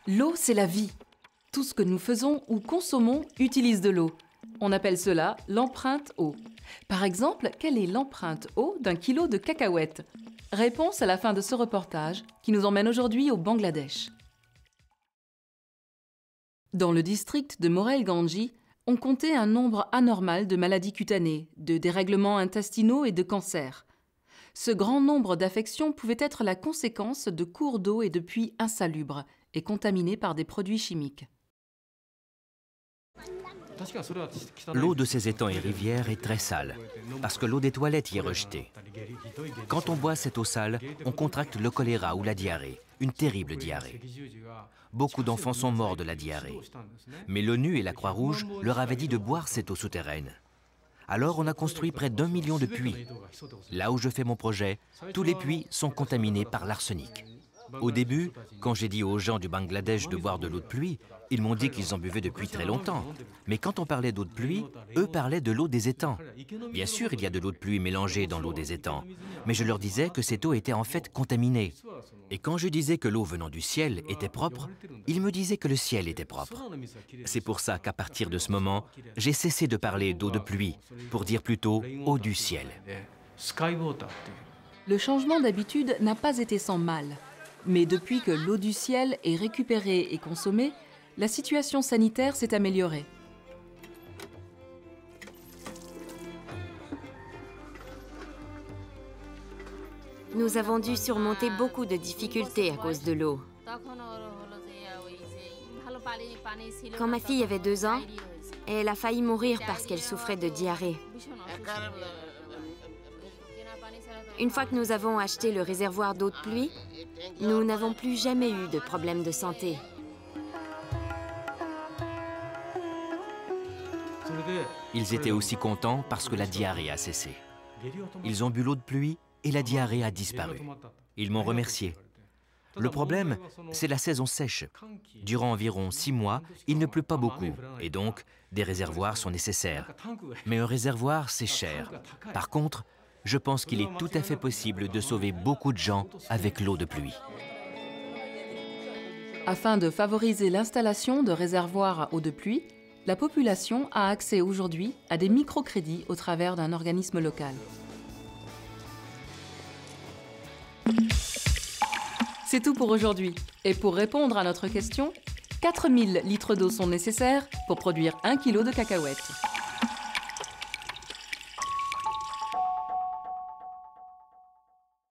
L'eau, c'est la vie. Tout ce que nous faisons ou consommons utilise de l'eau. On appelle cela l'empreinte eau. Par exemple, quelle est l'empreinte eau d'un kilo de cacahuètes? Réponse à la fin de ce reportage qui nous emmène aujourd'hui au Bangladesh. Dans le district de Morel-Gandji, on comptait un nombre anormal de maladies cutanées, de dérèglements intestinaux et de cancers. Ce grand nombre d'affections pouvait être la conséquence de cours d'eau et de puits insalubres et contaminés par des produits chimiques. L'eau de ces étangs et rivières est très sale, parce que l'eau des toilettes y est rejetée. Quand on boit cette eau sale, on contracte le choléra ou la diarrhée, une terrible diarrhée. Beaucoup d'enfants sont morts de la diarrhée. Mais l'ONU et la Croix-Rouge leur avaient dit de boire cette eau souterraine. Alors on a construit près d'1 million de puits. Là où je fais mon projet, tous les puits sont contaminés par l'arsenic. Au début, quand j'ai dit aux gens du Bangladesh de boire de l'eau de pluie, ils m'ont dit qu'ils en buvaient depuis très longtemps. Mais quand on parlait d'eau de pluie, eux parlaient de l'eau des étangs. Bien sûr, il y a de l'eau de pluie mélangée dans l'eau des étangs, mais je leur disais que cette eau était en fait contaminée. Et quand je disais que l'eau venant du ciel était propre, ils me disaient que le ciel était propre. C'est pour ça qu'à partir de ce moment, j'ai cessé de parler d'eau de pluie, pour dire plutôt eau du ciel. Le changement d'habitude n'a pas été sans mal. Mais depuis que l'eau du ciel est récupérée et consommée, la situation sanitaire s'est améliorée. Nous avons dû surmonter beaucoup de difficultés à cause de l'eau. Quand ma fille avait 2 ans, elle a failli mourir parce qu'elle souffrait de diarrhée. Une fois que nous avons acheté le réservoir d'eau de pluie, nous n'avons plus jamais eu de problème de santé. Ils étaient aussi contents parce que la diarrhée a cessé. Ils ont bu l'eau de pluie et la diarrhée a disparu. Ils m'ont remercié. Le problème, c'est la saison sèche. Durant environ 6 mois, il ne pleut pas beaucoup et donc des réservoirs sont nécessaires. Mais un réservoir, c'est cher. Par contre, je pense qu'il est tout à fait possible de sauver beaucoup de gens avec l'eau de pluie. Afin de favoriser l'installation de réservoirs à eau de pluie, la population a accès aujourd'hui à des microcrédits au travers d'un organisme local. C'est tout pour aujourd'hui. Et pour répondre à notre question, 4000 litres d'eau sont nécessaires pour produire 1 kilo de cacahuètes.